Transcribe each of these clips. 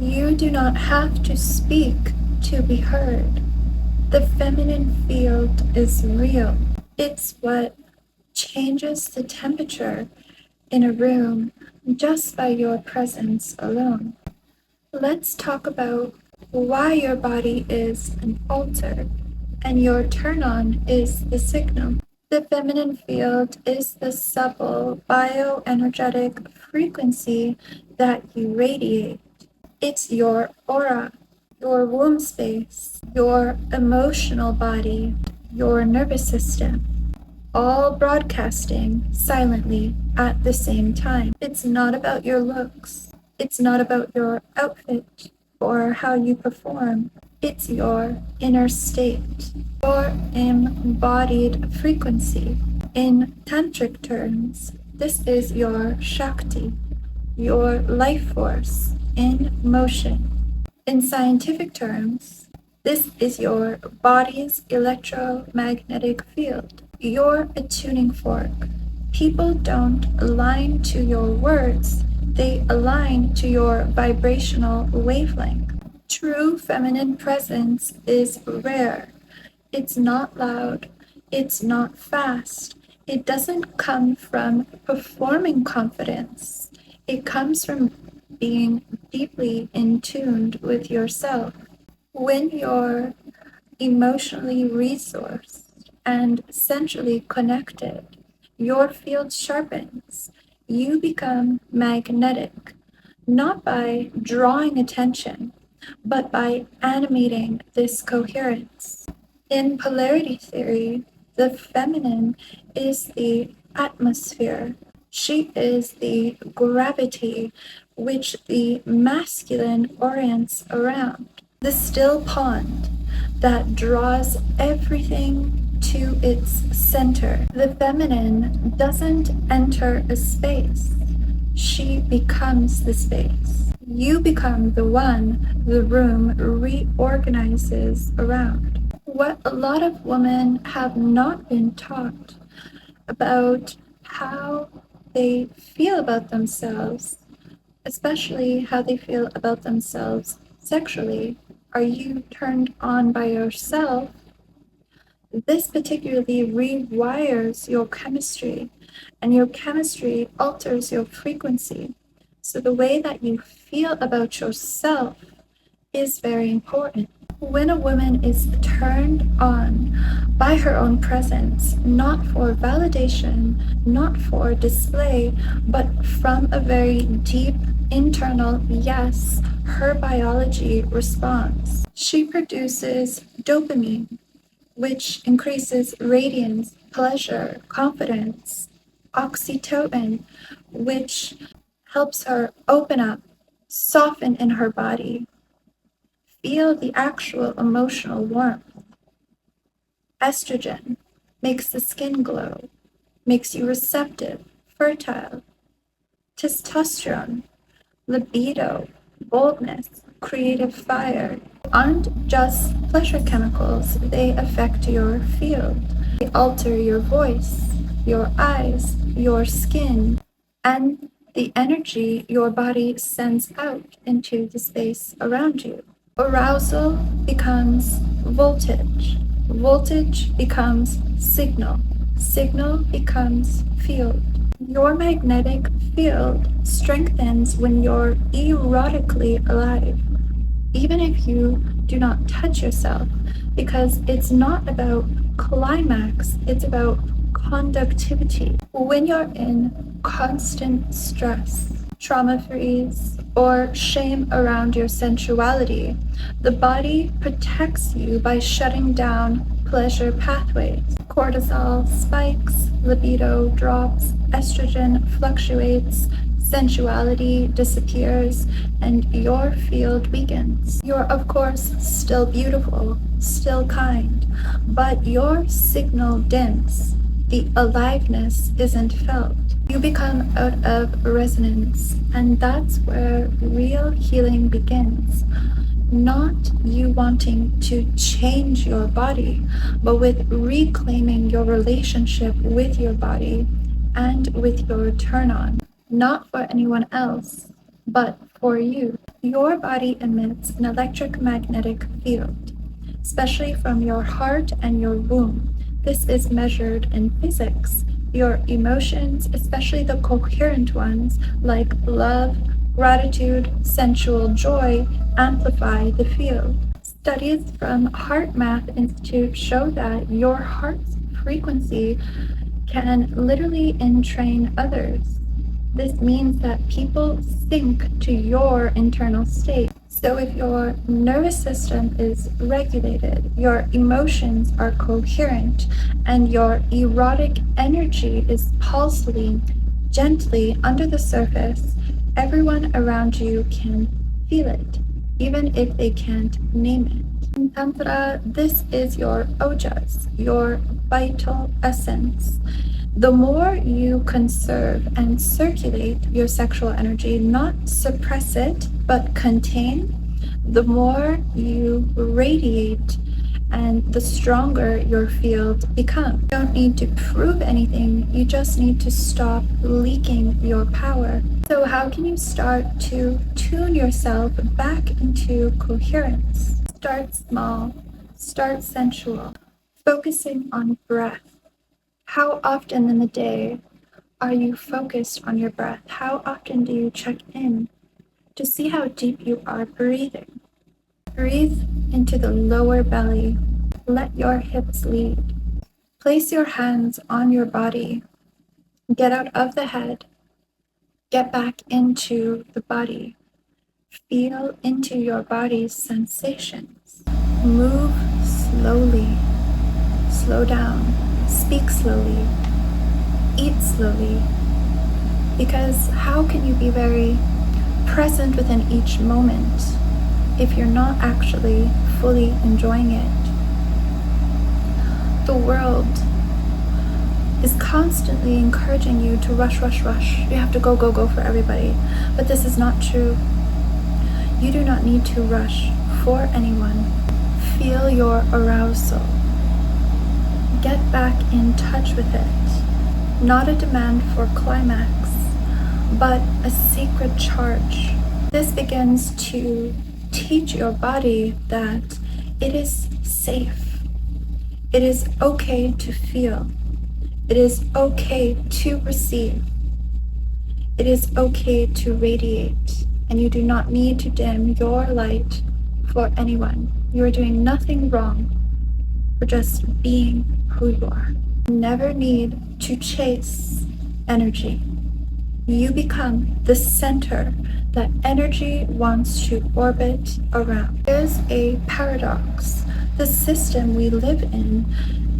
You do not have to speak to be heard. The feminine field is real. It's what changes the temperature in a room just by your presence alone. Let's talk about why your body is an altar and your turn-on is the signal. The feminine field is the supple bioenergetic frequency that you radiate. It's your aura, your womb space, your emotional body, your nervous system, all broadcasting silently at the same time. It's not about your looks. It's not about your outfit or how you perform. It's your inner state, your embodied frequency. In tantric terms, this is your Shakti, your life force in motion. In scientific terms, this is your body's electromagnetic field. You're a tuning fork. People don't align to your words, they align to your vibrational wavelength. True feminine presence is rare. It's not loud. It's not fast. It doesn't come from performing confidence. It comes from being deeply in tune with yourself. When you're emotionally resourced and centrally connected, your field sharpens. You become magnetic, not by drawing attention, but by animating this coherence. In polarity theory, the feminine is the atmosphere. She is the gravity which the masculine orients around. The still pond that draws everything to its center. The feminine doesn't enter a space. She becomes the space. You become the one the room reorganizes around. What a lot of women have not been taught about how they feel about themselves, especially how they feel about themselves sexually. Are you turned on by yourself? This particularly rewires your chemistry, and your chemistry alters your frequency. So the way that you feel about yourself is very important. When a woman is turned on by her own presence, not for validation, not for display, but from a very deep internal yes, her biology responds. She produces dopamine, which increases radiance, pleasure, confidence, oxytocin, which helps her open up, soften in her body, feel the actual emotional warmth. Estrogen makes the skin glow, makes you receptive, fertile. Testosterone, libido, boldness, creative fire aren't just pleasure chemicals, they affect your field. They alter your voice, your eyes, your skin, and the energy your body sends out into the space around you. Arousal becomes voltage. Voltage becomes signal. Signal becomes field. Your magnetic field strengthens when you're erotically alive, even if you do not touch yourself, because it's not about climax, it's about conductivity. When you're in constant stress, trauma freeze, or shame around your sensuality, the body protects you by shutting down pleasure pathways. Cortisol spikes, libido drops, estrogen fluctuates, sensuality disappears, and your field weakens. You're, of course, still beautiful, still kind, but your signal dims. The aliveness isn't felt. You become out of resonance, and that's where real healing begins. Not you wanting to change your body, but with reclaiming your relationship with your body and with your turn on, not for anyone else, but for you. Your body emits an electromagnetic field, especially from your heart and your womb. This is measured in physics. Your emotions, especially the coherent ones like love, gratitude, sensual joy, amplify the field. Studies from Heart Math Institute show that your heart's frequency can literally entrain others. This means that people sync to your internal state. So if your nervous system is regulated, your emotions are coherent, and your erotic energy is pulsating gently under the surface, everyone around you can feel it, even if they can't name it. In Tantra, this is your ojas, your vital essence. The more you conserve and circulate your sexual energy, not suppress it, but contain, the more you radiate and the stronger your field becomes. You don't need to prove anything, you just need to stop leaking your power. So how can you start to tune yourself back into coherence? Start small, start sensual, focusing on breath. How often in the day are you focused on your breath? How often do you check in to see how deep you are breathing? Breathe into the lower belly. Let your hips lead. Place your hands on your body. Get out of the head. Get back into the body. Feel into your body's sensations. Move slowly. Slow down. Speak slowly. Eat slowly. Because how can you be very present within each moment if you're not actually fully enjoying it? The world is constantly encouraging you to rush, rush, rush. You have to go, go, go for everybody. But this is not true. You do not need to rush for anyone. Feel your arousal. Get back in touch with it. Not a demand for climax, but a sacred charge. This begins to teach your body that it is safe. It is okay to feel. It is okay to receive. It is okay to radiate. And you do not need to dim your light for anyone. You are doing nothing wrong for just being who you are. You never need to chase energy. You become the center that energy wants to orbit around. There's a paradox. The system we live in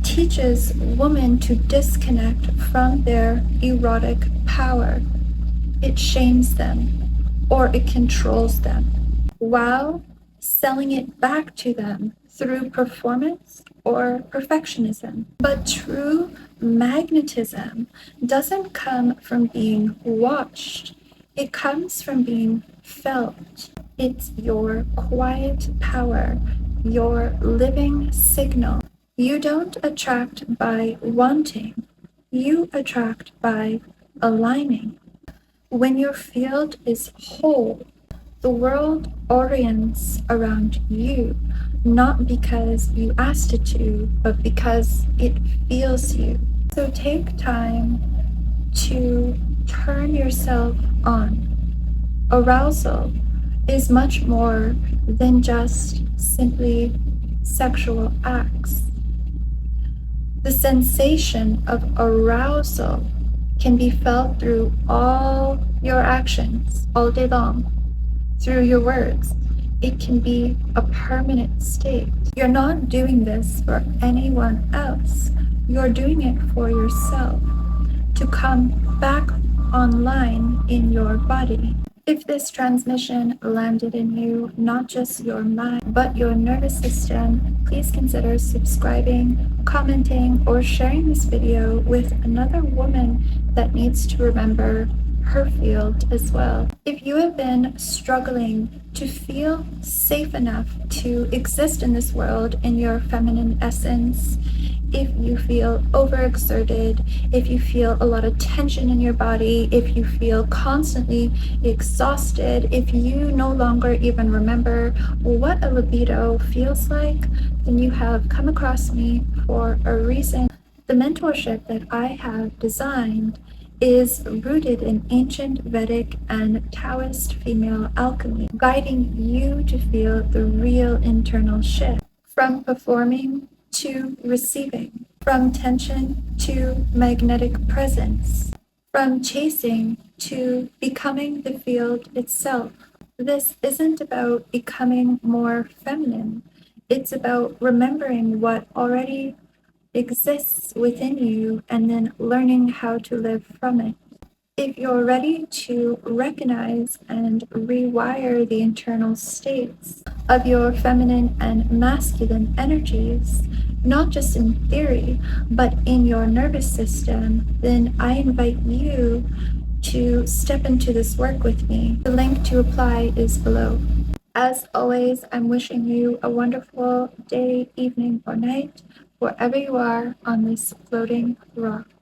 teaches women to disconnect from their erotic power. It shames them, or it controls them, while selling it back to them through performance or perfectionism. But true magnetism doesn't come from being watched. It comes from being felt. It's your quiet power, your living signal. You don't attract by wanting. You attract by aligning. When your field is whole, the world orients around you, not because you asked it to, but because it feels you. So take time to turn yourself on. Arousal is much more than just simply sexual acts. The sensation of arousal can be felt through all your actions all day long, through your words. It can be a permanent state. You're not doing this for anyone else. You're doing it for yourself, to come back online in your body. If this transmission landed in you, not just your mind, but your nervous system, please consider subscribing, commenting, or sharing this video with another woman that needs to remember her field as well. If you have been struggling to feel safe enough to exist in this world in your feminine essence, If you feel overexerted, if you feel a lot of tension in your body, if you feel constantly exhausted, if you no longer even remember what a libido feels like, then you have come across me for a reason. The mentorship that I have designed is rooted in ancient Vedic and Taoist female alchemy, guiding you to feel the real internal shift from performing to receiving, from tension to magnetic presence, from chasing to becoming the field itself. This isn't about becoming more feminine. It's about remembering what already exists within you and then learning how to live from it. If you're ready to recognize and rewire the internal states of your feminine and masculine energies, not just in theory, but in your nervous system, then I invite you to step into this work with me. The link to apply is below. As always, I'm wishing you a wonderful day, evening, or night, wherever you are on this floating rock.